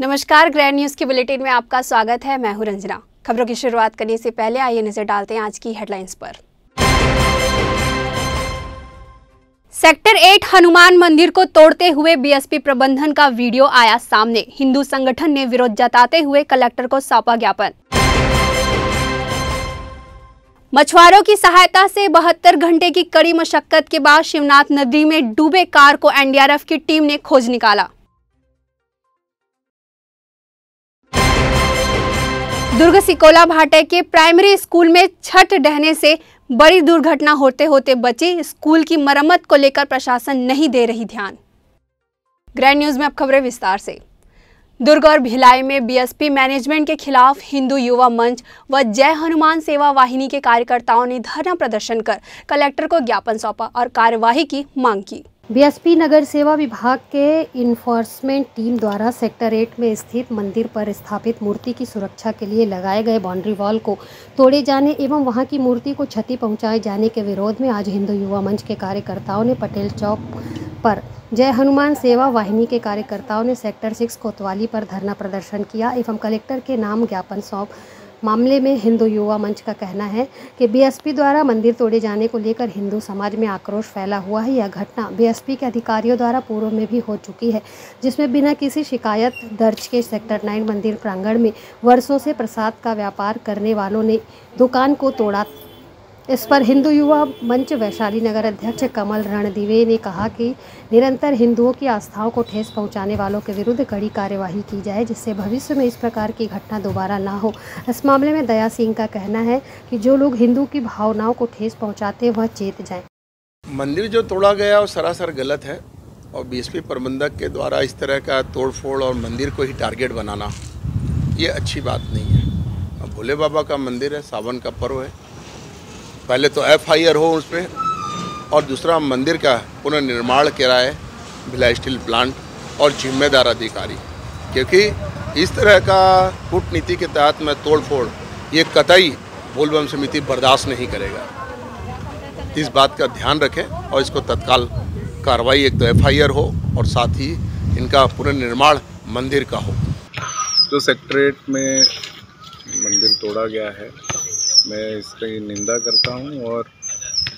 नमस्कार, grand news के bulletin में आपका स्वागत है। मैं हूं रंजना। खबरों की शुरुआत करने से पहले आइए नजर डालते हैं आज की हेडलाइंस पर। सेक्टर 8 हनुमान मंदिर को तोड़ते हुए बीएसपी प्रबंधन का वीडियो आया सामने। हिंदू संगठन ने विरोध जताते हुए कलेक्टर को सौंपा ज्ञापन। मछुआरों की सहायता से 72 घंटे की कड़ी मशक्कत के बाद शिवनाथ नदी में डूबे कार को एनडीआरएफ की टीम ने खोज निकाला। दुर्ग सिकोला भाटे के प्राइमरी स्कूल में छठ ढहने से बड़ी दुर्घटना होते होते बची। स्कूल की मरम्मत को लेकर प्रशासन नहीं दे रही ध्यान। ग्रैंड न्यूज में अब खबरें विस्तार से। दुर्ग और भिलाई में बीएसपी मैनेजमेंट के खिलाफ हिंदू युवा मंच व जय हनुमान सेवा वाहिनी के कार्यकर्ताओं ने धरना प्रदर्शन कर कलेक्टर को ज्ञापन सौंपा और कार्यवाही की मांग की। बीएसपी नगर सेवा विभाग के इन्फोर्समेंट टीम द्वारा सेक्टर 8 में स्थित मंदिर पर स्थापित मूर्ति की सुरक्षा के लिए लगाए गए बाउंड्री वॉल को तोड़े जाने एवं वहां की मूर्ति को क्षति पहुंचाए जाने के विरोध में आज हिंदू युवा मंच के कार्यकर्ताओं ने पटेल चौक पर जय हनुमान सेवा वाहिनी के कार्यकर्ताओं ने सेक्टर 6 कोतवाली पर धरना प्रदर्शन किया एवं कलेक्टर के नाम ज्ञापन सौंप। मामले में हिंदू युवा मंच का कहना है कि बीएसपी द्वारा मंदिर तोड़े जाने को लेकर हिंदू समाज में आक्रोश फैला हुआ है। यह घटना बीएसपी के अधिकारियों द्वारा पूर्व में भी हो चुकी है, जिसमें बिना किसी शिकायत दर्ज के सेक्टर 9 मंदिर प्रांगण में वर्षों से प्रसाद का व्यापार करने वालों ने दुकान को तोड़ा। इस पर हिंदू युवा मंच वैशाली नगर अध्यक्ष कमल रणदिवे ने कहा कि निरंतर हिंदुओं की आस्थाओं को ठेस पहुंचाने वालों के विरुद्ध कड़ी कार्यवाही की जाए, जिससे भविष्य में इस प्रकार की घटना दोबारा ना हो। इस मामले में दया सिंह का कहना है कि जो लोग हिंदू की भावनाओं को ठेस पहुंचाते वह चेत जाएं। मंदिर जो तोड़ा गया वो सरासर गलत है और बीएसपी प्रबंधक के द्वारा इस तरह का तोड़फोड़ और मंदिर को ही टारगेट बनाना ये अच्छी बात नहीं है। अब भोले बाबा का मंदिर है, सावन का पर्व है, पहले तो एफआईआर हो उस पर और दूसरा मंदिर का पुनर्निर्माण कराए भिलाई स्टील प्लांट और जिम्मेदार अधिकारी, क्योंकि इस तरह का कूटनीति के तहत में तोड़फोड़ ये कतई बोलबम समिति बर्दाश्त नहीं करेगा। इस बात का ध्यान रखें और इसको तत्काल कार्रवाई, एक तो एफआईआर हो और साथ ही इनका पुनर्निर्माण मंदिर का हो। जो सेक्टर 8 में मंदिर तोड़ा गया है, मैं इसकी निंदा करता हूं और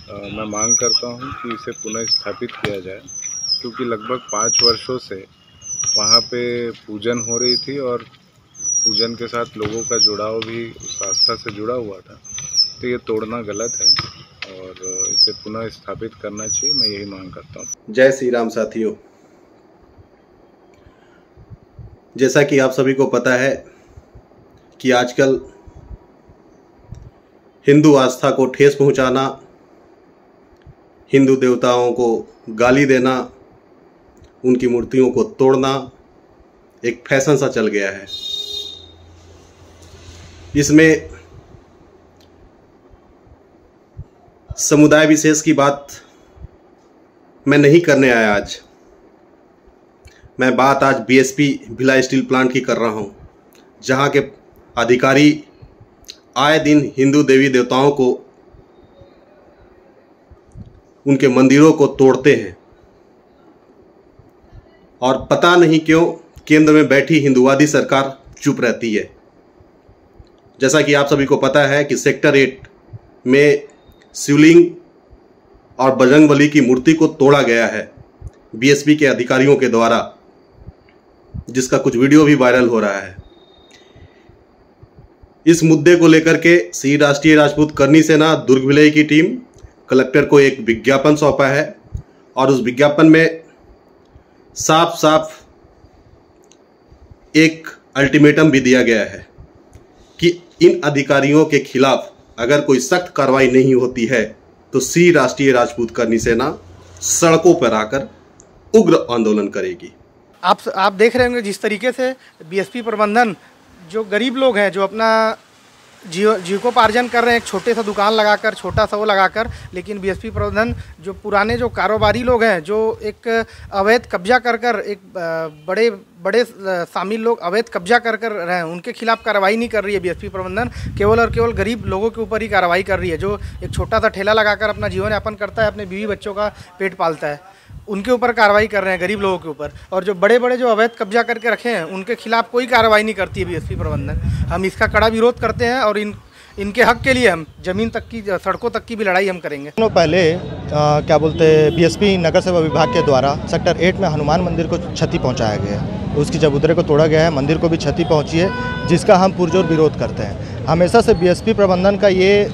मैं मांग करता हूं कि इसे पुनः स्थापित किया जाए, क्योंकि लगभग 5 वर्षों से वहां पे पूजन हो रही थी और पूजन के साथ लोगों का जुड़ाव भी उस आस्था से जुड़ा हुआ था। तो ये तोड़ना गलत है और इसे पुनः स्थापित करना चाहिए, मैं यही मांग करता हूं। जय श्री राम साथियों, जैसा कि आप सभी को पता है कि आजकल हिंदू आस्था को ठेस पहुंचाना, हिंदू देवताओं को गाली देना, उनकी मूर्तियों को तोड़ना एक फैशन सा चल गया है। इसमें समुदाय विशेष की बात मैं नहीं करने आया। आज मैं बात बीएसपी भिलाई स्टील प्लांट की कर रहा हूं, जहां के अधिकारी आए दिन हिंदू देवी देवताओं को, उनके मंदिरों को तोड़ते हैं और पता नहीं क्यों केंद्र में बैठी हिंदुवादी सरकार चुप रहती है। जैसा कि आप सभी को पता है कि सेक्टर 8 में शिवलिंग और बजरंगबली की मूर्ति को तोड़ा गया है बीएसपी के अधिकारियों के द्वारा, जिसका कुछ वीडियो भी वायरल हो रहा है। इस मुद्दे को लेकर के श्री राष्ट्रीय राजपूत करनी सेना दुर्ग भिलाई की टीम कलेक्टर को एक विज्ञापन सौंपा है और उस विज्ञापन में साफ साफ एक अल्टीमेटम भी दिया गया है कि इन अधिकारियों के खिलाफ अगर कोई सख्त कार्रवाई नहीं होती है तो श्री राष्ट्रीय राजपूत करनी सेना सड़कों पर आकर उग्र आंदोलन करेगी। आप देख रहे होंगे जिस तरीके से बीएसपी प्रबंधन, जो गरीब लोग हैं जो अपना जीविकोपार्जन कर रहे हैं, एक छोटे सा दुकान लगाकर, छोटा सा वो लगाकर, लेकिन बीएसपी प्रबंधन जो पुराने जो कारोबारी लोग हैं, जो एक अवैध कब्जा कर एक बड़े शामिल लोग अवैध कब्जा कर रहे हैं, उनके खिलाफ कार्रवाई नहीं कर रही है बीएसपी प्रबंधन। केवल और केवल गरीब लोगों के ऊपर ही कार्रवाई कर रही है, जो एक छोटा सा ठेला लगाकर अपना जीवन यापन करता है, अपने बीवी बच्चों का पेट पालता है। उनके ऊपर कार्रवाई कर रहे हैं, गरीब लोगों के ऊपर। और जो बड़े बड़े जो अवैध कब्जा करके रखे हैं उनके खिलाफ कोई कार्रवाई नहीं करती है बीएसपी प्रबंधन। हम इसका कड़ा विरोध करते हैं और इनके हक के लिए हम जमीन तक की, सड़कों तक की भी लड़ाई हम करेंगे। पहले क्या बोलते बीएसपी नगर सेवा विभाग के द्वारा सेक्टर 8 में हनुमान मंदिर को क्षति पहुंचाया गया है, उसकी चबूतरे को तोड़ा गया है, मंदिर को भी क्षति पहुंची है, जिसका हम पुरजोर विरोध करते हैं। हमेशा से बीएसपी प्रबंधन का ये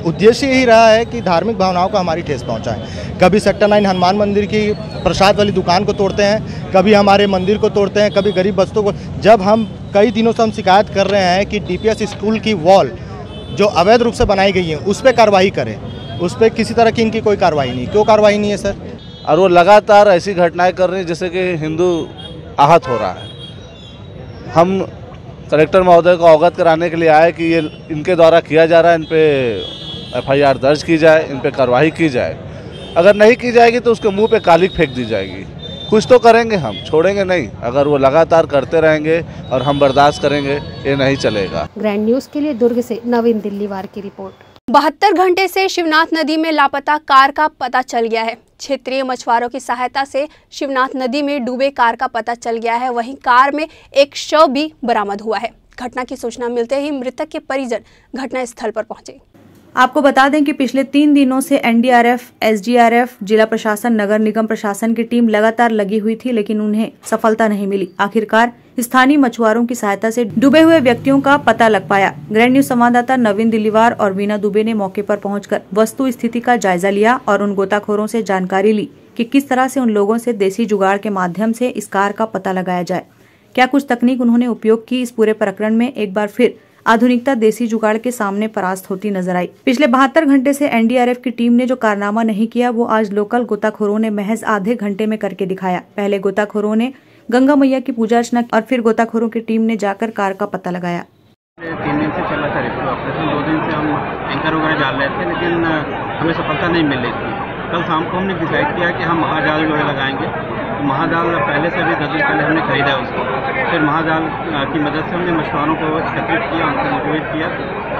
उद्देश्य यही रहा है कि धार्मिक भावनाओं को हमारी ठेस पहुंचाएं। कभी सेक्टर 9 हनुमान मंदिर की प्रसाद वाली दुकान को तोड़ते हैं, कभी हमारे मंदिर को तोड़ते हैं, कभी गरीब बच्चों को। जब हम कई दिनों से हम शिकायत कर रहे हैं कि डीपीएस स्कूल की वॉल जो अवैध रूप से बनाई गई है उस पर कार्रवाई करें, उस पर किसी तरह की इनकी कोई कार्रवाई नहीं। क्यों कार्रवाई नहीं है सर? और वो लगातार ऐसी घटनाएं कर रही हैं जिससे कि हिंदू आहत हो रहा है। हम कलेक्टर महोदय को अवगत कराने के लिए आए कि ये इनके द्वारा किया जा रहा है, इन पे एफआईआर दर्ज की जाए, इन पे कार्रवाई की जाए। अगर नहीं की जाएगी तो उसके मुंह पे कालिक फेंक दी जाएगी। कुछ तो करेंगे, हम छोड़ेंगे नहीं। अगर वो लगातार करते रहेंगे और हम बर्दाश्त करेंगे, ये नहीं चलेगा। ग्रैंड न्यूज़ के लिए दुर्ग से नवीन दिल्लीवार की रिपोर्ट। 72 घंटे से शिवनाथ नदी में लापता कार का पता चल गया है। क्षेत्रीय मछुआरों की सहायता से शिवनाथ नदी में डूबे कार का पता चल गया है। वहीं कार में एक शव भी बरामद हुआ है। घटना की सूचना मिलते ही मृतक के परिजन घटना स्थल पर पहुंचे। आपको बता दें कि पिछले 3 दिनों से एनडीआरएफ, एसडीआरएफ, जिला प्रशासन, नगर निगम प्रशासन की टीम लगातार लगी हुई थी, लेकिन उन्हें सफलता नहीं मिली। आखिरकार स्थानीय मछुआरों की सहायता से डूबे हुए व्यक्तियों का पता लग पाया। ग्रैंड न्यूज संवाददाता नवीन दिल्लीवार और वीना दुबे ने मौके पर पहुंचकर वस्तु स्थिति का जायजा लिया और उन गोताखोरों से जानकारी ली कि किस तरह से उन लोगों से देसी जुगाड़ के माध्यम से इस कार का पता लगाया जाए। क्या कुछ तकनीक उन्होंने उपयोग की, इस पूरे प्रकरण में एक बार फिर आधुनिकता देसी जुगाड़ के सामने परास्त होती नजर आई। पिछले 72 घंटे से एनडीआरएफ की टीम ने जो कारनामा नहीं किया, वो आज लोकल गोताखोरों ने महज आधे घंटे में करके दिखाया। पहले गोताखोरों ने गंगा मैया की पूजा अर्चना और फिर गोताखोरों की टीम ने जाकर कार का पता लगाया। 3 दिन से चल रहा था रेस्क्यू ऑपरेशन। 2 दिन से हम एंकर वगैरह डाल रहे थे, लेकिन हमें सफलता नहीं मिल रही थी। कल शाम को हमने डिसाइड किया कि हम महाजाल जो है लगाएंगे। तो महाजाल पहले से भी 10 दिन पहले हमने खरीदा उसको। फिर महाजाल की मदद से हमने मछुआरों को एकत्रित किया, उनको मोटिवेट किया।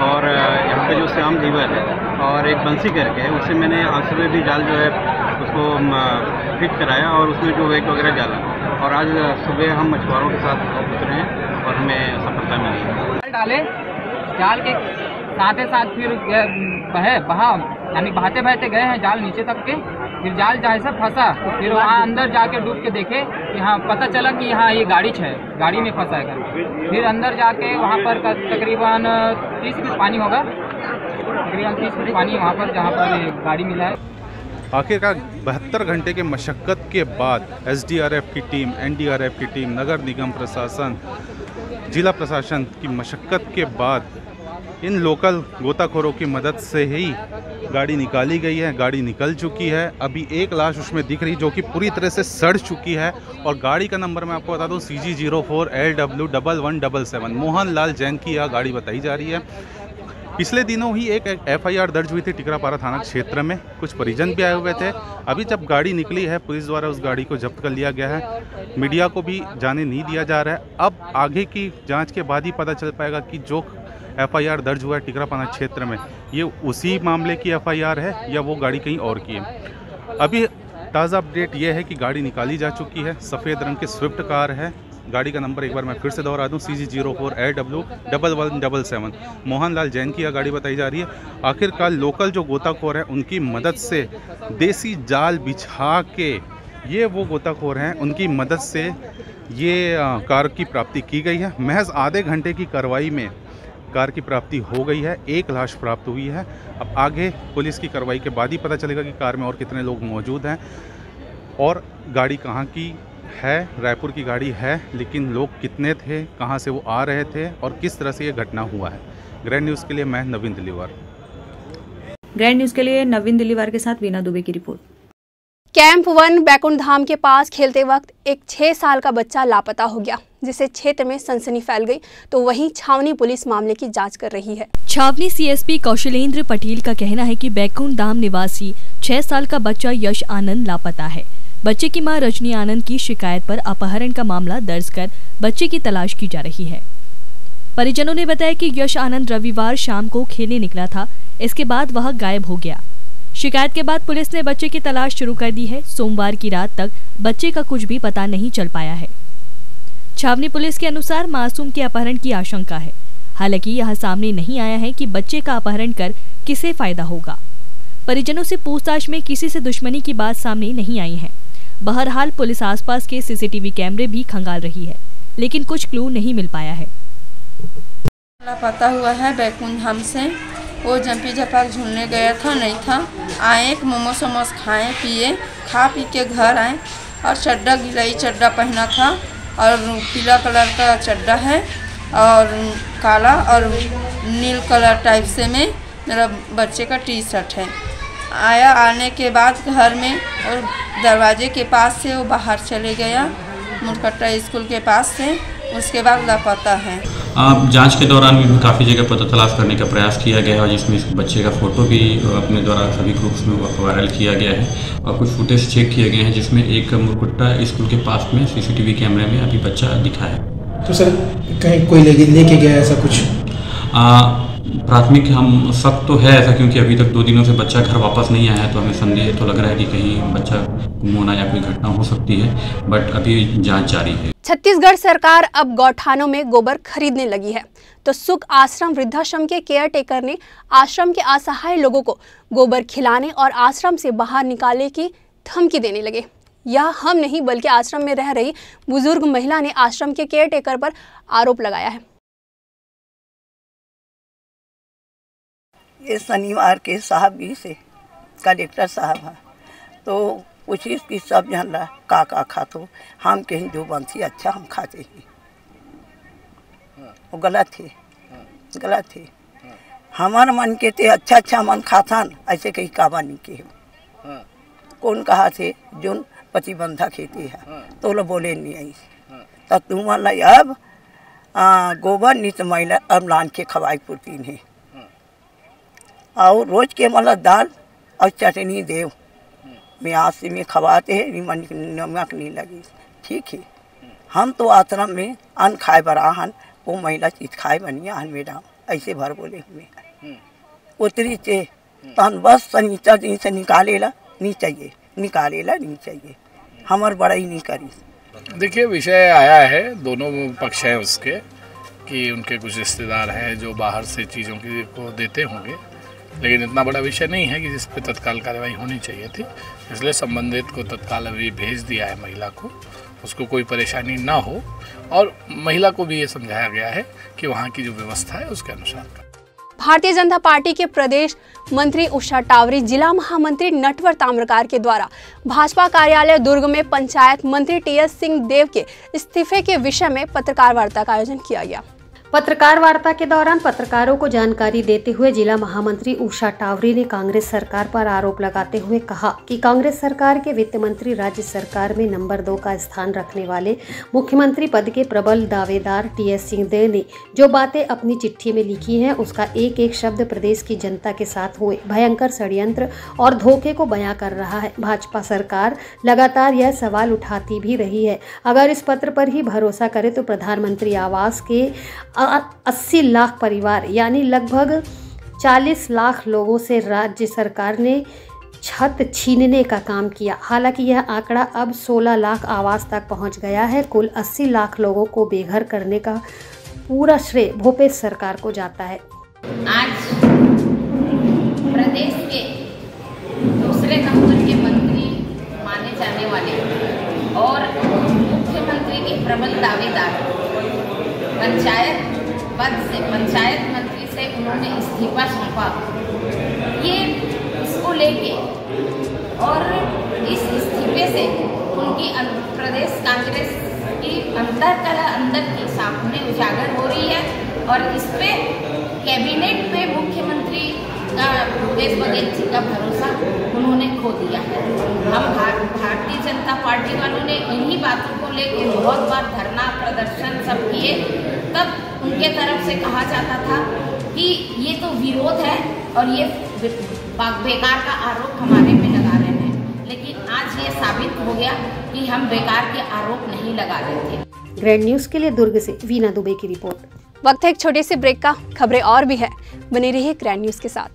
और यहाँ पे जो श्याम धीवर है और एक बंसी करके है, उससे मैंने आज सुबह भी जाल जो है उसको फिट कराया और उसमें जो वेट वगैरह डाला। और आज सुबह हम मछुआरों के साथ उतरे हैं और हमें सफलता मिली है। जाल डाले, जाल के साथ ही साथ फिर यानी बहाते बहाते गए हैं जाल नीचे तक के। फिर जाल जैसे फंसा तो फिर वहाँ अंदर जाके डूब के देखे, यहाँ पता चला कि यहाँ ये गाड़ी है, गाड़ी में फंसा है। फिर अंदर जाके वहाँ पर तकरीबन 30 फीट पानी होगा, तकरीबन 30 फीट पानी वहाँ पर जहाँ पर गाड़ी मिला है। आखिरकार 72 घंटे के मशक्क़त के बाद एसडीआरएफ की टीम, एनडीआरएफ की टीम, नगर निगम प्रशासन, जिला प्रशासन की मशक्क़त के बाद इन लोकल गोताखोरों की मदद से ही गाड़ी निकाली गई है। गाड़ी निकल चुकी है। अभी एक लाश उसमें दिख रही जो कि पूरी तरह से सड़ चुकी है। और गाड़ी का नंबर मैं आपको बता दूं CG04LW1177 मोहन लाल जैन की यह गाड़ी बताई जा रही है। पिछले दिनों ही एक एफआईआर दर्ज हुई थी टिकरापारा थाना क्षेत्र में। कुछ परिजन भी आए हुए थे। अभी जब गाड़ी निकली है, पुलिस द्वारा उस गाड़ी को जब्त कर लिया गया है। मीडिया को भी जाने नहीं दिया जा रहा है। अब आगे की जांच के बाद ही पता चल पाएगा कि जो एफआईआर दर्ज हुआ है टिकरापारा क्षेत्र में, ये उसी मामले की एफआईआर है या वो गाड़ी कहीं और की है। अभी ताज़ा अपडेट ये है कि गाड़ी निकाली जा चुकी है। सफ़ेद रंग की स्विफ्ट कार है। गाड़ी का नंबर एक बार मैं फिर से दोहरा दूं, CG04LW1177 मोहन लाल जैन की यह गाड़ी बताई जा रही है। आखिरकार लोकल जो गोताखोर हैं उनकी मदद से देसी जाल बिछा के, ये वो गोताखोर हैं, उनकी मदद से ये कार की प्राप्ति की गई है। महज आधे घंटे की कार्रवाई में कार की प्राप्ति हो गई है। एक लाश प्राप्त हुई है। अब आगे पुलिस की कार्रवाई के बाद ही पता चलेगा कि कार में और कितने लोग मौजूद हैं और गाड़ी कहाँ की है। रायपुर की गाड़ी है, लेकिन लोग कितने थे, कहाँ से वो आ रहे थे और किस तरह से ये घटना हुआ है। ग्रैंड न्यूज़ के लिए मैं नवीन दिल्लीवार। ग्रैंड न्यूज़ के लिए नवीन दिल्लीवार के साथ वीना दुबे की रिपोर्ट। कैंप 1 बैकुंठ धाम के पास खेलते वक्त एक 6 साल का बच्चा लापता हो गया, जिससे क्षेत्र में सनसनी फैल गई। तो वहीं छावनी पुलिस मामले की जांच कर रही है। छावनी सीएसपी कौशलेंद्र पटेल का कहना है कि बैकुंठ धाम निवासी 6 साल का बच्चा यश आनंद लापता है। बच्चे की मां रजनी आनंद की शिकायत पर अपहरण का मामला दर्ज कर बच्चे की तलाश की जा रही है। परिजनों ने बताया कि यश आनंद रविवार शाम को खेलने निकला था। इसके बाद वह गायब हो गया। शिकायत के बाद पुलिस ने बच्चे की तलाश शुरू कर दी है। सोमवार की रात तक बच्चे का कुछ भी पता नहीं चल पाया है। छावनी पुलिस के अनुसार मासूम के अपहरण की आशंका है। हालांकि यह सामने नहीं आया है कि बच्चे का अपहरण कर किसे फायदा होगा। परिजनों से पूछताछ में किसी से दुश्मनी की बात सामने नहीं आई है। बहरहाल पुलिस आसपास के सीसीटीवी कैमरे भी खंगाल रही है, लेकिन कुछ क्लू नहीं मिल पाया है। पता हुआ है बैकुंठ धाम से वो जंपी झपाक झूलने गया था, नहीं था। आए मोमोस वोमोस खाए पिए, खा पी के घर आए और चड्डा गिलाई चड्डा पहना था और पीला कलर का चड्डा है और काला और नील कलर टाइप से में मेरा बच्चे का टी शर्ट है। आया, आने के बाद घर में और दरवाजे के पास से वो बाहर चले गया, मुरकट्टा स्कूल के पास से। उसके बाद लापता है। जांच के दौरान भी काफ़ी जगह पता तलाश करने का प्रयास किया गया है, जिसमें इस बच्चे का फ़ोटो भी अपने द्वारा सभी ग्रुप्स में वायरल किया गया है और कुछ फुटेज चेक किए गए हैं, जिसमें एक मुरकुट्टा स्कूल के पास में सीसीटीवी कैमरे में अभी बच्चा दिखा है। तो सर कहीं कोई लेके गया ऐसा कुछ? प्राथमिक हम शक तो है ऐसा, क्योंकि अभी तक 2 दिनों से बच्चा घर वापस नहीं आया है, तो हमें संदेह तो लग रहा है कि कहीं बच्चा गुम होना या कोई घटना हो सकती है, बट अभी जांच जारी है। छत्तीसगढ़ सरकार अब गौठानों में गोबर खरीदने लगी है, तो सुख आश्रम वृद्धाश्रम के केयर टेकर ने आश्रम के असहाय लोगों को गोबर खिलाने और आश्रम से बाहर निकालने की धमकी देने लगे। यह हम नहीं बल्कि आश्रम में रह रही बुजुर्ग महिला ने आश्रम के केयर टेकर पर आरोप लगाया है। ये शनिवार के साहब भी से कलेक्टर साहब है, तो पूछिस कि सब जन ला का खातो, हम के हिंदू बंसी अच्छा हम खाते ही। वो गलत है। हमार मन के ते अच्छा मन खाथन, ऐसे कहीं काबा नहीं के हो। कौन कहा थे जोन प्रतिबंधा खेती है तो लो बोले नहीं आई। तब तुम अब गोबर नित महिला अब लान के खवाई पुरतीन है और रोज के मतलब दाल और चटनी देव में आज में खवाते हैं, नमक नहीं लगी। ठीक है, हम तो आश्रम में अन्न खाए बराहन, वो महिला चीज खाए बनिया अन्न में डाल, ऐसे भर बोले हुए उतरी चे तहन बस सनीचर दिन से निकालेला नहीं चाहिए, हमार बड़ाई नहीं करी। देखिए विषय आया है, दोनों पक्ष हैं उसके कि उनके कुछ रिश्तेदार हैं जो बाहर से चीज़ों को देते होंगे, लेकिन इतना बड़ा विषय नहीं है कि जिस पे तत्काल कार्रवाई होनी चाहिए थी, इसलिए संबंधित को तत्काल अभी भेज दिया है महिला को, उसको कोई परेशानी ना हो और महिला को भी ये समझाया गया है कि वहाँ की जो व्यवस्था है उसके अनुसार। भारतीय जनता पार्टी के प्रदेश मंत्री उषा टावरी, जिला महामंत्री नटवर ताम्रकार के द्वारा भाजपा कार्यालय दुर्ग में पंचायत मंत्री टीएस सिंह देव के इस्तीफे के विषय में पत्रकार वार्ता का आयोजन किया गया। पत्रकार वार्ता के दौरान पत्रकारों को जानकारी देते हुए जिला महामंत्री उषा टावरी ने कांग्रेस सरकार पर आरोप लगाते हुए कहा कि कांग्रेस सरकार के वित्त मंत्री राज्य सरकार में नंबर 2 का स्थान रखने वाले मुख्यमंत्री पद के प्रबल दावेदार टीएस सिंहदेव ने जो बातें अपनी चिट्ठी में लिखी हैं, उसका एक एक शब्द प्रदेश की जनता के साथ हुए भयंकर षड्यंत्र और धोखे को बयां कर रहा है। भाजपा सरकार लगातार यह सवाल उठाती भी रही है। अगर इस पत्र पर ही भरोसा करे तो प्रधानमंत्री आवास के 80 लाख परिवार यानी लगभग 40 लाख लोगों से राज्य सरकार ने छत छीनने का काम किया। हालांकि यह आंकड़ा अब 16 लाख आवास तक पहुंच गया है। कुल 80 लाख लोगों को बेघर करने का पूरा श्रेय भूपेश सरकार को जाता है। आज प्रदेश के दूसरे नंबर के मंत्री माने जाने वाले और मुख्यमंत्री के प्रबल दावेदार पंचायत मंत्री से उन्होंने इस्तीफा सौंपा। ये इसको लेके और इस इस्तीफे से उनकी प्रदेश कांग्रेस की अंदर की सामने उजागर हो रही है और इस पे कैबिनेट में मुख्यमंत्री का भूपेश बघेल जी का भरोसा उन्होंने खो दिया है। हम भारतीय जनता पार्टी वालों ने इन्हीं बातों को लेके बहुत बार धरना प्रदर्शन सब किए, तब उनके तरफ से कहा जाता था कि ये तो विरोध है और ये बेकार का आरोप हमारे पे लगा रहे हैं, लेकिन आज ये साबित हो गया कि हम बेकार के आरोप नहीं लगा रहे थे। ग्रैंड न्यूज के लिए दुर्ग से वीना दुबे की रिपोर्ट। वक्त है एक छोटे से ब्रेक का, खबरें और भी है, बने रहिए ग्रैंड न्यूज के साथ।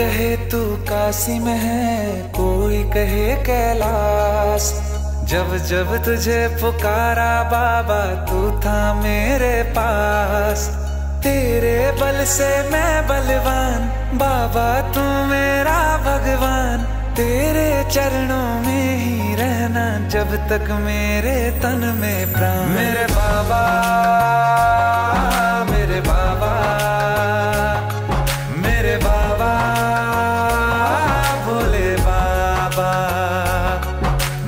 कहे तू काशी में है, कोई कहे कैलाश, जब जब तुझे पुकारा बाबा तू था मेरे पास। तेरे बल से मैं बलवान, बाबा तू मेरा भगवान, तेरे चरणों में ही रहना जब तक मेरे तन में प्राण। मेरे बाबा, मेरे बाबा, मेरे बाबा, भोले बाबा,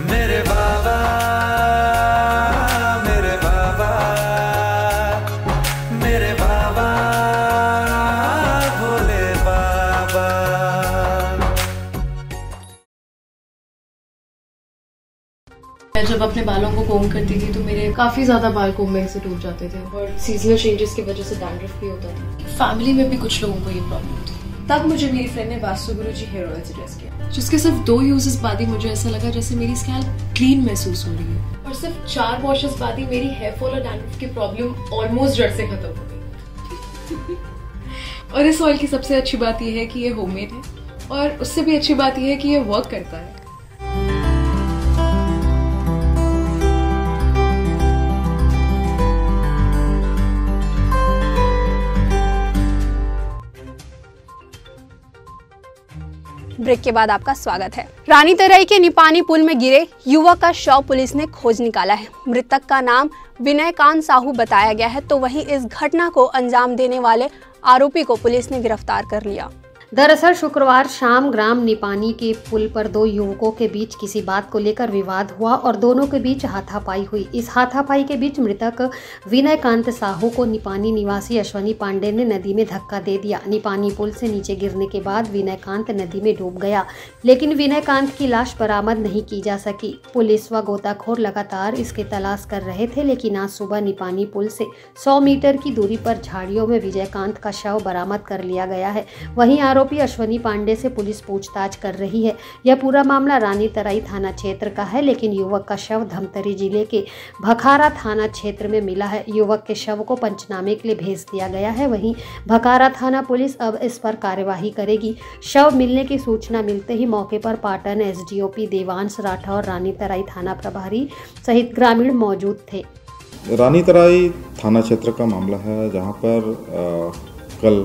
मेरे बाबा, मेरे बाबा, मेरे बाबा, भोले बाबा। मैं जब अपने बालों को कोम करती थी तो मेरे काफी ज्यादा बाल कोम्बिंग से टूट जाते थे और सीजनल चेंजेस की वजह से डैंड्रफ भी होता था। फैमिली में भी कुछ लोगों को ये प्रॉब्लम थी। तब मुझे मेरी फ्रेंड ने वास्तु गुरुजी हेयर ऑयल सजेस्ट किया, जिसके सिर्फ 2 यूजेस बाद ही मुझे ऐसा लगा जैसे मेरी स्कैल्प क्लीन महसूस हो रही है और सिर्फ 4 वॉशेस बाद ही मेरी हेयर फॉल और डैंड्रफ की प्रॉब्लम ऑलमोस्ट जड़ से खत्म हो गई। और इस ऑयल की सबसे अच्छी बात यह है कि ये होममेड है और उससे भी अच्छी बात यह है कि ये वर्क करता है। ब्रेक के बाद आपका स्वागत है। रानी तराई के निपानी पुल में गिरे युवक का शव पुलिस ने खोज निकाला है। मृतक का नाम विनयकांत साहू बताया गया है, तो वहीं इस घटना को अंजाम देने वाले आरोपी को पुलिस ने गिरफ्तार कर लिया। दरअसल शुक्रवार शाम ग्राम निपानी के पुल पर 2 युवकों के बीच किसी बात को लेकर विवाद हुआ और दोनों के बीच हाथापाई हुई। इस हाथापाई के बीच मृतक विनयकांत साहू को निपानी निवासी अश्वनी पांडे ने नदी में धक्का दे दिया। निपानी पुल से नीचे गिरने के बाद विनयकांत नदी में डूब गया, लेकिन विनयकांत की लाश बरामद नहीं की जा सकी। पुलिस व गोताखोर लगातार इसकी तलाश कर रहे थे, लेकिन आज सुबह निपानी पुल से 100 मीटर की दूरी पर झाड़ियों में विजयकांत का शव बरामद कर लिया गया है। वहीं आरोपी अश्वनी पांडे से पुलिस पूछताछ कर रही है। यह पूरा मामला रानी तराई थाना क्षेत्र का है, लेकिन युवक का शव धमतरी जिले के भखारा थाना क्षेत्र में मिला है। युवक के शव को पंचनामे के लिए भेज दिया गया है। वहीं भखारा थाना पुलिस अब इस पर कार्यवाही करेगी। शव मिलने की सूचना मिलते ही मौके पर पाटन एसडीओपी देवांश राठौर, रानी तराई थाना प्रभारी सहित ग्रामीण मौजूद थे। रानी तराई थाना क्षेत्र का मामला है, जहां पर कल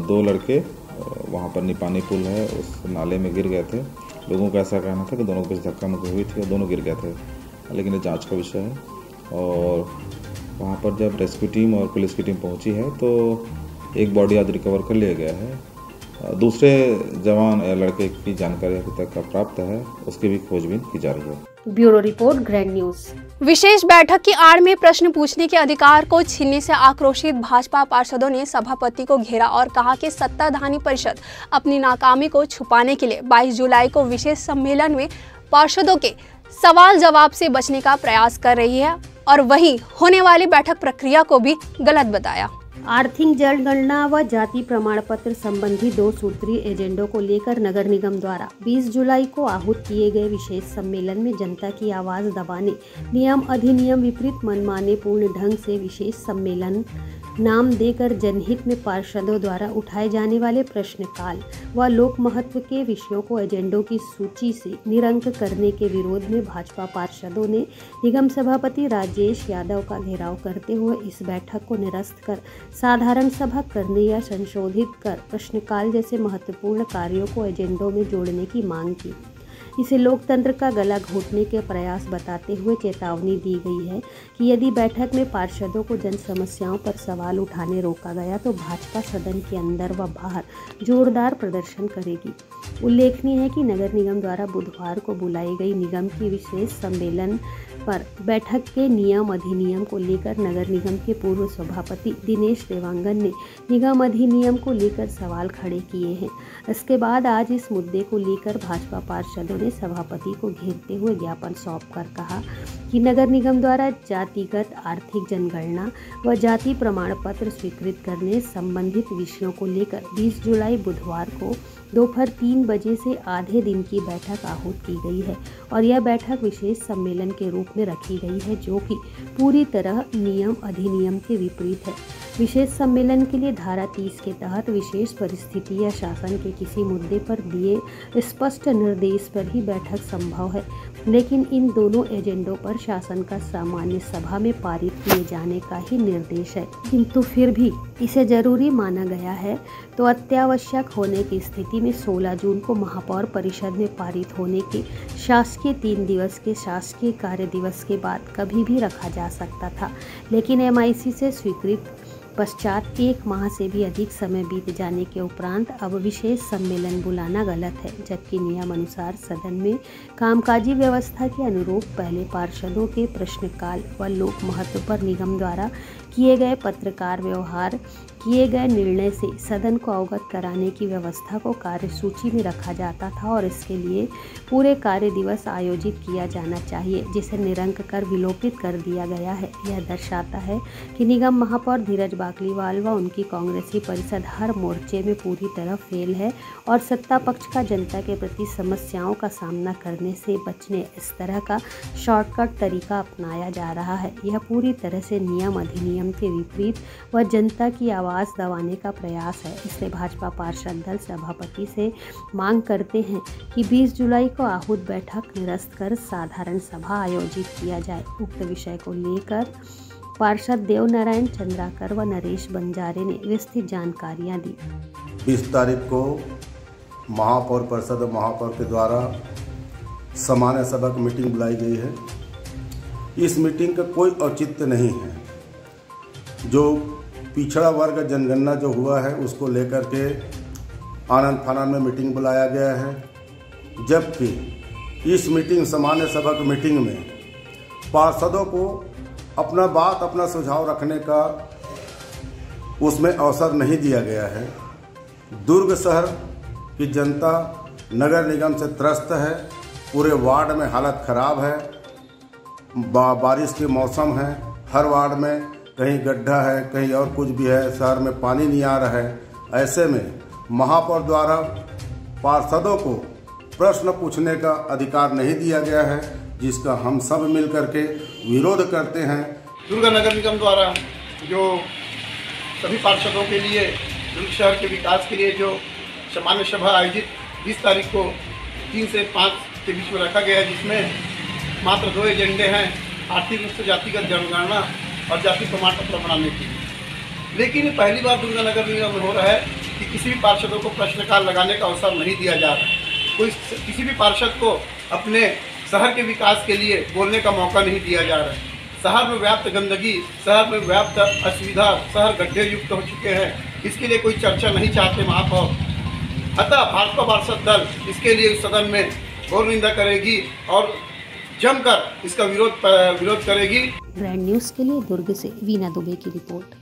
2 लड़के वहाँ पर निपानी पुल है उस नाले में गिर गए थे। लोगों का ऐसा कहना था कि दोनों के बीच धक्का मुक्की हुई थी और दोनों गिर गए थे, लेकिन ये जांच का विषय है। और वहाँ पर जब रेस्क्यू टीम और पुलिस की टीम पहुँची है तो एक बॉडी आज रिकवर कर लिया गया है। दूसरे जवान लड़के की जानकारी अभी तक प्राप्त है, उसकी भी खोजबीन की जा रही है। Bureau report, Grand News. विशेष बैठक की आड़ में प्रश्न पूछने के अधिकार को छीनने से आक्रोशित भाजपा पार्षदों ने सभापति को घेरा और कहा कि सत्ताधारी परिषद अपनी नाकामी को छुपाने के लिए 22 जुलाई को विशेष सम्मेलन में पार्षदों के सवाल जवाब से बचने का प्रयास कर रही है और वहीं होने वाली बैठक प्रक्रिया को भी गलत बताया। आर्थिक जनगणना व जाति प्रमाण पत्र संबंधी 2 सूत्रीय एजेंडों को लेकर नगर निगम द्वारा 20 जुलाई को आहूत किए गए विशेष सम्मेलन में जनता की आवाज दबाने, नियम अधिनियम विपरीत मनमाने पूर्ण ढंग से विशेष सम्मेलन नाम देकर जनहित में पार्षदों द्वारा उठाए जाने वाले प्रश्नकाल व लोक महत्व के विषयों को एजेंडों की सूची से निरंक करने के विरोध में भाजपा पार्षदों ने निगम सभापति राजेश यादव का घेराव करते हुए इस बैठक को निरस्त कर साधारण सभा करने या संशोधित कर प्रश्नकाल जैसे महत्वपूर्ण कार्यों को एजेंडों में जोड़ने की मांग की। इसे लोकतंत्र का गला घोटने के प्रयास बताते हुए चेतावनी दी गई है कि यदि बैठक में पार्षदों को जन समस्याओं पर सवाल उठाने रोका गया तो भाजपा सदन के अंदर व बाहर जोरदार प्रदर्शन करेगी। उल्लेखनीय है कि नगर निगम द्वारा बुधवार को बुलाई गई निगम की विशेष सम्मेलन पर बैठक के नियम अधिनियम को लेकर नगर निगम के पूर्व सभापति दिनेश देवांगन ने निगम अधिनियम को लेकर सवाल खड़े किए हैं। इसके बाद आज इस मुद्दे को लेकर भाजपा पार्षदों ने सभापति को घेरते हुए ज्ञापन सौंपकर कहा कि नगर निगम द्वारा जातिगत आर्थिक जनगणना व जाति प्रमाण पत्र स्वीकृत करने संबंधित विषयों को लेकर 20 जुलाई बुधवार को दोपहर 3 बजे से आधे दिन की बैठक आहूत की गई है और यह बैठक विशेष सम्मेलन के रूप में रखी गई है, जो कि पूरी तरह नियम अधिनियम के विपरीत है। विशेष सम्मेलन के लिए धारा 30 के तहत विशेष परिस्थिति या शासन के किसी मुद्दे पर दिए स्पष्ट निर्देश पर ही बैठक संभव है, लेकिन इन दोनों एजेंडों पर शासन का सामान्य सभा में पारित किए जाने का ही निर्देश है। किंतु फिर भी इसे जरूरी माना गया है तो अत्यावश्यक होने की स्थिति में 16 जून को महापौर परिषद में पारित होने के शासकीय 3 दिवस के शासकीय कार्य दिवस के बाद कभी भी रखा जा सकता था, लेकिन MIC से स्वीकृत पश्चात 1 माह से भी अधिक समय बीत जाने के उपरांत अब विशेष सम्मेलन बुलाना गलत है, जबकि नियमानुसार सदन में कामकाजी व्यवस्था के अनुरूप पहले पार्षदों के प्रश्नकाल व लोक महत्व पर निगम द्वारा किए गए पत्रकार व्यवहार किए गए निर्णय से सदन को अवगत कराने की व्यवस्था को कार्यसूची में रखा जाता था और इसके लिए पूरे कार्य दिवस आयोजित किया जाना चाहिए, जिसे निरंक कर विलोपित कर दिया गया है। यह दर्शाता है कि निगम महापौर धीरज बाकलीवाल व उनकी कांग्रेसी परिषद हर मोर्चे में पूरी तरह फेल है और सत्ता पक्ष का जनता के प्रति समस्याओं का सामना करने से बचने इस तरह का शॉर्टकट तरीका अपनाया जा रहा है। यह पूरी तरह से नियम अधिनियम के विपरीत व जनता की आवाज़ दबाने का प्रयास है। इसलिए भाजपा पार्षद दल सभापति से मांग करते हैं कि 20 जुलाई को आहूत बैठक निरस्त कर साधारण सभा आयोजित किया जाए। उक्त विषय को लेकर पार्षद देवनारायण चंद्राकर व नरेश बंजारे ने विस्तृत जानकारियां दी। 20 तारीख को महापौर परिषद और महापौर के द्वारा सामान्य सभा की मीटिंग बुलाई गई है। इस मीटिंग का कोई औचित्य नहीं है। जो पिछड़ा वर्ग जनगणना जो हुआ है उसको लेकर के आनंद फानंद में मीटिंग बुलाया गया है, जबकि इस मीटिंग सामान्य सभा की मीटिंग में पार्षदों को अपना बात अपना सुझाव रखने का उसमें अवसर नहीं दिया गया है। दुर्ग शहर की जनता नगर निगम से त्रस्त है। पूरे वार्ड में हालत खराब है। बारिश के मौसम है, हर वार्ड में कहीं गड्ढा है, कहीं और कुछ भी है, शहर में पानी नहीं आ रहा है। ऐसे में महापौर द्वारा पार्षदों को प्रश्न पूछने का अधिकार नहीं दिया गया है, जिसका हम सब मिलकर के विरोध करते हैं। दुर्ग नगर निगम द्वारा जो सभी पार्षदों के लिए दुर्ग शहर के विकास के लिए जो सामान्य सभा आयोजित 20 तारीख को 3 से 5 के बीच में रखा गया है, जिसमें मात्र 2 एजेंडे हैं, आर्थिक रूप से जातिगत जनगणना और जाति प्रमाण पत्र बनाने की। लेकिन पहली बार दुर्ग नगर निगम में हो रहा है कि किसी भी पार्षदों को प्रश्नकाल लगाने का अवसर नहीं दिया जा रहा है। किसी भी पार्षद को अपने शहर के विकास के लिए बोलने का मौका नहीं दिया जा रहा है। शहर में व्याप्त गंदगी, शहर में व्याप्त असुविधा, शहर गड्ढे युक्त हो चुके हैं, इसके लिए कोई चर्चा नहीं चाहते महापौर। अतः भाजपा पार्षद दल इसके लिए सदन में घोर निंदा करेगी और जमकर इसका विरोध करेगी। ग्रैंड न्यूज़ के लिए दुर्ग से वीना दुबे की रिपोर्ट।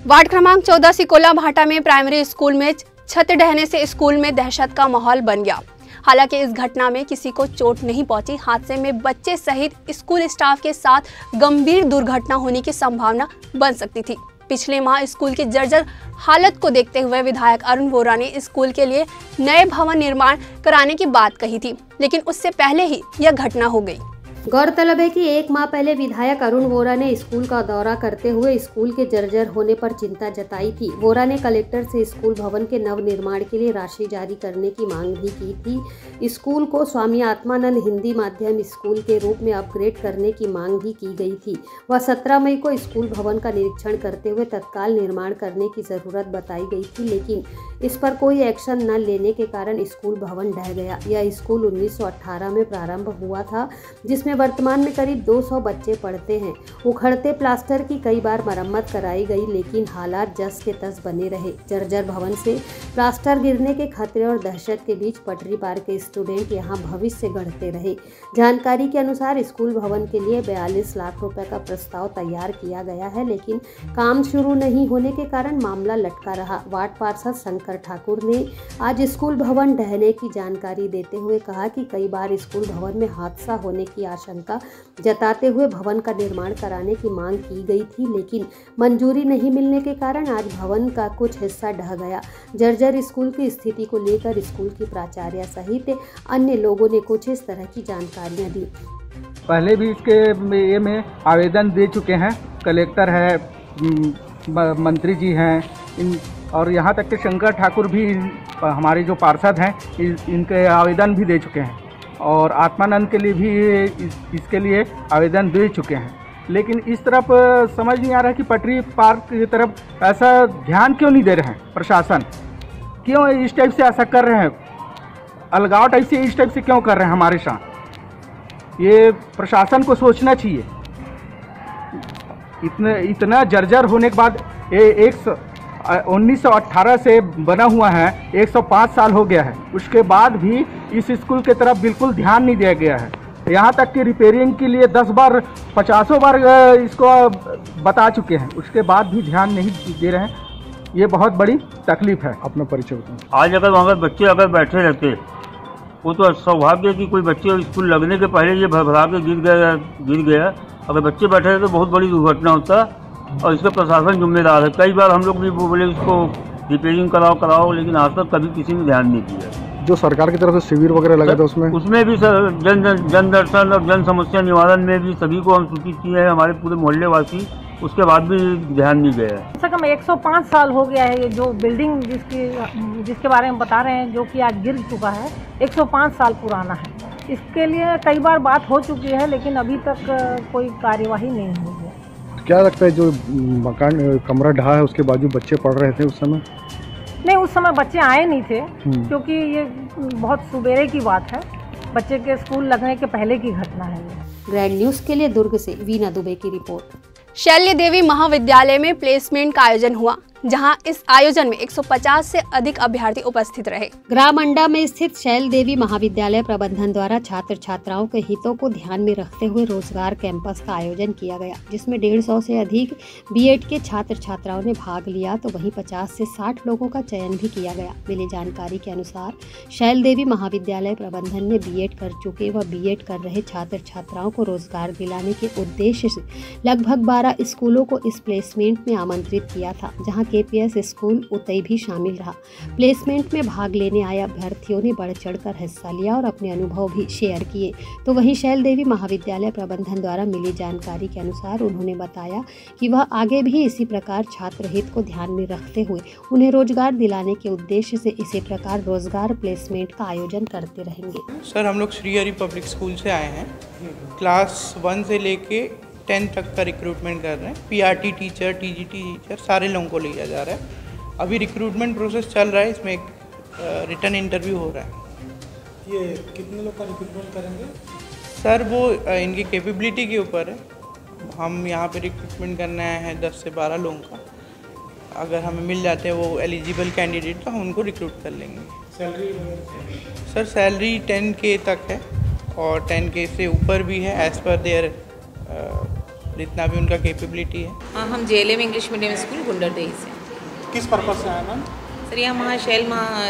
वार्ड क्रमांक 14 सिकोला भाटा में प्राइमरी स्कूल में छत ढहने से स्कूल में दहशत का माहौल बन गया। हालांकि इस घटना में किसी को चोट नहीं पहुंची। हादसे में बच्चे सहित स्कूल स्टाफ के साथ गंभीर दुर्घटना होने की संभावना बन सकती थी। पिछले माह स्कूल की जर्जर हालत को देखते हुए विधायक अरुण वोरा ने स्कूल के लिए नए भवन निर्माण कराने की बात कही थी, लेकिन उससे पहले ही यह घटना हो गई। गौरतलब है कि 1 माह पहले विधायक अरुण वोरा ने स्कूल का दौरा करते हुए स्कूल के जर्जर होने पर चिंता जताई थी। वोरा ने कलेक्टर से स्कूल भवन के नव निर्माण के लिए राशि जारी करने की मांग भी की थी। स्कूल को स्वामी आत्मानंद हिंदी माध्यम स्कूल के रूप में अपग्रेड करने की मांग भी की गई थी। वह 17 मई को स्कूल भवन का निरीक्षण करते हुए तत्काल निर्माण करने की जरूरत बताई गई थी, लेकिन इस पर कोई एक्शन न लेने के कारण स्कूल भवन ढह गया। यह स्कूल 1918 में प्रारंभ हुआ था, जिसमें वर्तमान में करीब 200 बच्चे पढ़ते हैं। उखड़ते प्लास्टर की कई बार मरम्मत कराई गई, लेकिन हालात जस के तस बने रहे। जर्जर भवन से प्लास्टर गिरने के खतरे और दहशत के बीच पटरी पार के स्टूडेंट यहां भविष्य गढ़ते रहे। जानकारी के अनुसार स्कूल भवन के लिए 42 लाख रुपए का प्रस्ताव तैयार किया गया है, लेकिन काम शुरू नहीं होने के कारण मामला लटका रहा। वार्ड पार्षद शंकर ठाकुर ने आज स्कूल भवन ढहने की जानकारी देते हुए कहा कि कई बार स्कूल भवन में हादसा होने की आशंका जताते हुए भवन का निर्माण कराने की मांग की गई थी, लेकिन मंजूरी नहीं मिलने के कारण आज भवन का कुछ हिस्सा ढह गया। जर्जर स्कूल की स्थिति को लेकर स्कूल की प्राचार्य सहित अन्य लोगों ने कुछ इस तरह की जानकारियां दी। पहले भी इसके ये में आवेदन दे चुके हैं। कलेक्टर है, मंत्री जी हैं और यहाँ तक कि शंकर ठाकुर भी हमारे जो पार्षद हैं इनके आवेदन भी दे चुके हैं और आत्मानंद के लिए भी इसके लिए आवेदन दे चुके हैं। लेकिन इस तरफ समझ नहीं आ रहा कि पटरी पार्क की तरफ ऐसा ध्यान क्यों नहीं दे रहे हैं प्रशासन, क्यों इस टाइप से ऐसा कर रहे हैं, अलगाव टाइप से इस टाइप से क्यों कर रहे हैं हमारे साथ। ये प्रशासन को सोचना चाहिए। इतना जर्जर होने के बाद 1918 से बना हुआ है, 105 साल हो गया है, उसके बाद भी इस स्कूल की तरफ बिल्कुल ध्यान नहीं दिया गया है। यहाँ तक कि रिपेयरिंग के लिए 10 बार 50 बार इसको बता चुके हैं, उसके बाद भी ध्यान नहीं दे रहे हैं। ये बहुत बड़ी तकलीफ है। अपना परिचय बताएं। आज अगर वहाँ पर बच्चे अगर बैठे रहते, वो तो सौभाग्य है कि कोई बच्चे स्कूल लगने के पहले ये भरभरा के गिर गया। अगर बच्चे बैठे रहते तो बहुत बड़ी दुर्घटना होता और इसका प्रशासन जिम्मेदार है। कई बार हम लोग भी बोले इसको रिपेयरिंग कराओ, लेकिन आज तक कभी किसी ने ध्यान नहीं दिया। जो सरकार की तरफ से शिविर वगैरह लगा था उसमें भी सर जन दर्शन और जन समस्या निवारण में भी सभी को हम सूचित किए हैं, हमारे पूरे मोहल्ले वासी, उसके बाद भी ध्यान नहीं गया है। कम से कम 105 साल हो गया है ये जो बिल्डिंग जिसके बारे में बता रहे हैं, जो कि आज गिर चुका है, 105 साल पुराना है। इसके लिए कई बार बात हो चुकी है, लेकिन अभी तक कोई कार्यवाही नहीं हुई है। क्या लगता है जो मकान कमरा ढहा है उसके बाजू बच्चे पढ़ रहे थे उस समय? नहीं, उस समय बच्चे आए नहीं थे, क्योंकि ये बहुत सुबेरे की बात है, बच्चे के स्कूल लगने के पहले की घटना है। ग्रैंड न्यूज़ के लिए दुर्ग से वीना दुबे की रिपोर्ट। शैल्य देवी महाविद्यालय में प्लेसमेंट का आयोजन हुआ, जहां इस आयोजन में 150 से अधिक अभ्यर्थी उपस्थित रहे। ग्राम अंडा में स्थित शैल देवी महाविद्यालय प्रबंधन द्वारा छात्र छात्राओं के हितों को ध्यान में रखते हुए रोजगार कैंपस का आयोजन किया गया, जिसमें 150 से अधिक बीएड के छात्र छात्राओं ने भाग लिया, तो वहीं 50 से 60 लोगों का चयन भी किया गया। मिली जानकारी के अनुसार शैल देवी महाविद्यालय प्रबंधन ने बीएड कर चुके व बीएड कर रहे छात्र छात्राओं को रोजगार दिलाने के उद्देश्य से लगभग 12 स्कूलों को इस प्लेसमेंट में आमंत्रित किया था, जहां केपीएस स्कूल उतई भी शामिल रहा। प्लेसमेंट में भाग लेने आए अभ्यर्थियों ने बढ़ चढ़कर हिस्सा लिया और अपने अनुभव भी शेयर किए। तो वहीं शैल देवी महाविद्यालय प्रबंधन द्वारा मिली जानकारी के अनुसार उन्होंने बताया कि वह आगे भी इसी प्रकार छात्र हित को ध्यान में रखते हुए उन्हें रोजगार दिलाने के उद्देश्य से इसी प्रकार रोजगार प्लेसमेंट का आयोजन करते रहेंगे। सर, हम लोग श्री हरि पब्लिक स्कूल से आए हैं। क्लास 1 से लेके 10 तक का रिक्रूटमेंट कर रहे हैं। पीआरटी टीचर, टीजीटी टीचर, सारे लोगों को लिया जा रहा है। अभी रिक्रूटमेंट प्रोसेस चल रहा है, इसमें एक रिटर्न इंटरव्यू हो रहा है। ये कितने लोग का रिक्रूटमेंट करेंगे? सर, वो इनकी कैपेबिलिटी के ऊपर है। हम यहाँ पे रिक्रूटमेंट करने आए हैं 10 से 12 लोगों का। अगर हमें मिल जाते हैं वो एलिजिबल कैंडिडेट, तो हम उनको रिक्रूट कर लेंगे। सैलरी? सर, सैलरी 10K तक है और 10K से ऊपर भी है, एज़ पर देयर जितना भी उनका कैपेबिलिटी है। हाँ, हम JLM English medium school Gunderdehi से। किस पर्पज से आए मैम? सर, यहाँ शैल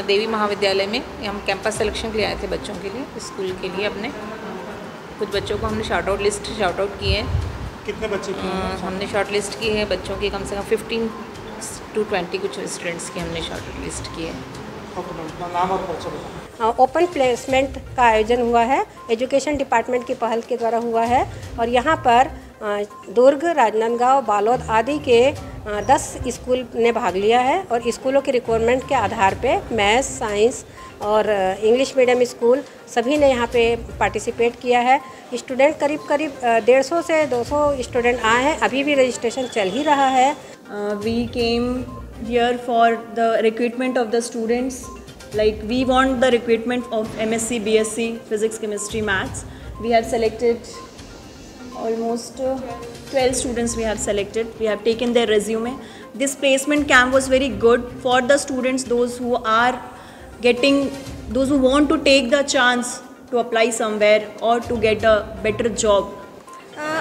देवी महाविद्यालय में हम कैंपस सिलेक्शन के लिए आए थे, बच्चों के लिए, स्कूल के लिए। अपने कुछ बच्चों को हमने शॉर्ट आउट किए हैं। कितने बच्चे किए हैं? हमने शॉर्ट लिस्ट की है बच्चों की, कम से कम 15 to 20 कुछ स्टूडेंट्स की हमने शॉर्ट लिस्ट की है। नाम और परिचय बताएं। ओपन प्लेसमेंट का आयोजन हुआ है, एजुकेशन डिपार्टमेंट की पहल के द्वारा हुआ है और यहाँ पर दुर्ग, राजनांदगांव, बालोद आदि के 10 स्कूल ने भाग लिया है और स्कूलों के रिक्वायरमेंट के आधार पे मैथ्स, साइंस और इंग्लिश मीडियम स्कूल सभी ने यहाँ पे पार्टिसिपेट किया है। स्टूडेंट करीब 150 से 200 स्टूडेंट आए हैं, अभी भी रजिस्ट्रेशन चल ही रहा है। We came here for the recruitment of the students. Like we want the recruitment of MSc, BSc, Physics, Chemistry, Maths. We have selected almost 12 students we have selected. We have taken their resume. This placement camp was very good for the students, those who want to take the chance to apply somewhere or to get a better job.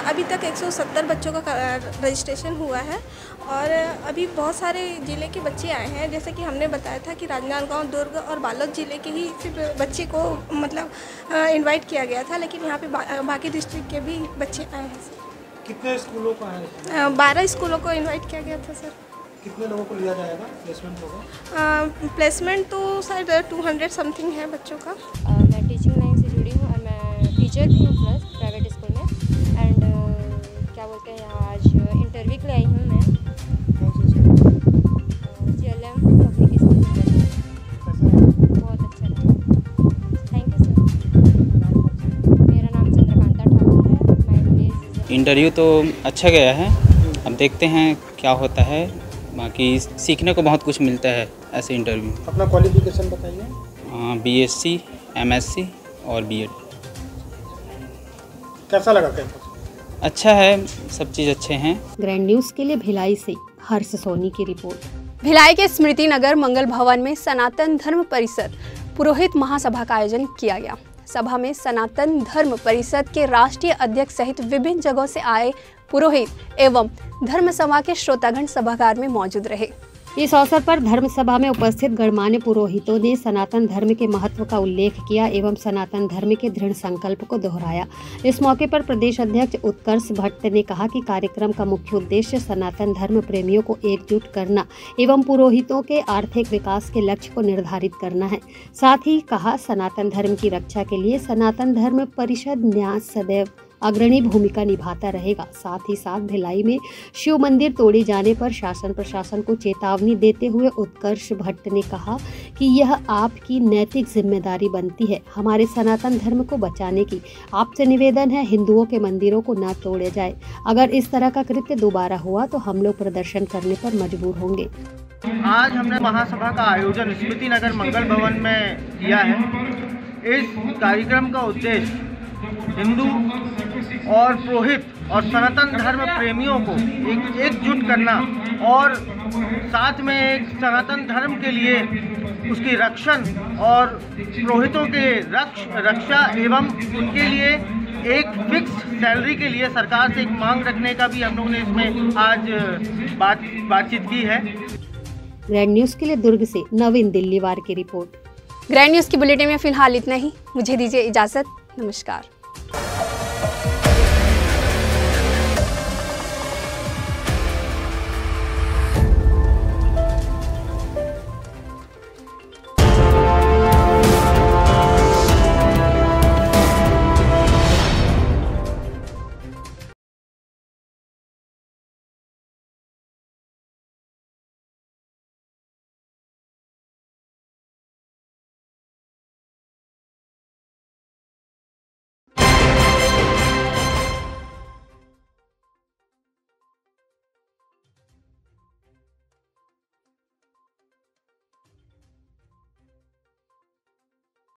अभी तक 170 बच्चों का registration हुआ है और अभी बहुत सारे ज़िले के बच्चे आए हैं। जैसे कि हमने बताया था कि राजनांदगांव, दुर्ग और बालोद ज़िले के ही सिर्फ बच्चे को मतलब इनवाइट किया गया था, लेकिन यहाँ पे बाकी डिस्ट्रिक्ट के भी बच्चे आए हैं। कितने स्कूलों को आए? 12 स्कूलों को इन्वाइट किया गया था सर। कितने लोगों को लिया जाएगा? प्लेसमेंट होगा? प्लेसमेंट तो शायद 200 समथिंग है बच्चों का। मैं टीचिंग लाइन से जुड़ी हूँ और मैं टीचर भी हूँ प्लस प्राइवेट स्कूल में। एंड क्या बोलते हैं, यहाँ आज इंटरव्यू के लिए आई हूँ मैं। इंटरव्यू तो अच्छा गया है, अब देखते हैं क्या होता है। बाकी सीखने को बहुत कुछ मिलता है ऐसे इंटरव्यू। अपना क्वालिफिकेशन बताइए। BSc, MSc और B.Ed। कैसा लगा कैंपस? अच्छा है, सब चीज़ अच्छे हैं। ग्रैंड न्यूज़ के लिए भिलाई से हर्ष सोनी की रिपोर्ट। भिलाई के स्मृति नगर मंगल भवन में सनातन धर्म परिषद पुरोहित महासभा का आयोजन किया गया। सभा में सनातन धर्म परिषद के राष्ट्रीय अध्यक्ष सहित विभिन्न जगहों से आए पुरोहित एवं धर्म सभा के श्रोतागण सभागार में मौजूद रहे। इस अवसर पर धर्म सभा में उपस्थित गणमान्य पुरोहितों ने सनातन धर्म के महत्व का उल्लेख किया एवं सनातन धर्म के दृढ़ संकल्प को दोहराया। इस मौके पर प्रदेश अध्यक्ष उत्कर्ष भट्ट ने कहा कि कार्यक्रम का मुख्य उद्देश्य सनातन धर्म प्रेमियों को एकजुट करना एवं पुरोहितों के आर्थिक विकास के लक्ष्य को निर्धारित करना है। साथ ही कहा, सनातन धर्म की रक्षा के लिए सनातन धर्म परिषद न्यास सदैव अग्रणी भूमिका निभाता रहेगा। साथ ही साथ भिलाई में शिव मंदिर तोड़े जाने पर शासन प्रशासन को चेतावनी देते हुए उत्कर्ष भट्ट ने कहा कि यह आपकी नैतिक जिम्मेदारी बनती है हमारे सनातन धर्म को बचाने की। आपसे निवेदन है, हिंदुओं के मंदिरों को न तोड़े जाए। अगर इस तरह का कृत्य दोबारा हुआ तो हम लोग प्रदर्शन करने पर मजबूर होंगे। आज हमने महासभा का आयोजन स्मृति नगर मंगल भवन में किया है। इस कार्यक्रम का उद्देश्य हिंदू और पुरोहित और सनातन धर्म प्रेमियों को एकजुट करना और साथ में एक सनातन धर्म के लिए उसकी रक्षण और पुरोहितों के रक्षा एवं उनके लिए एक फिक्स सैलरी के लिए सरकार से एक मांग रखने का भी हम लोगों ने इसमें आज बातचीत की है। ग्रैंड न्यूज़ के लिए दुर्ग से नवीन दिल्लीवार की रिपोर्ट। ग्रैंड न्यूज़ की बुलेटिन में फिलहाल इतना ही। मुझे दीजिए इजाज़त। नमस्कार।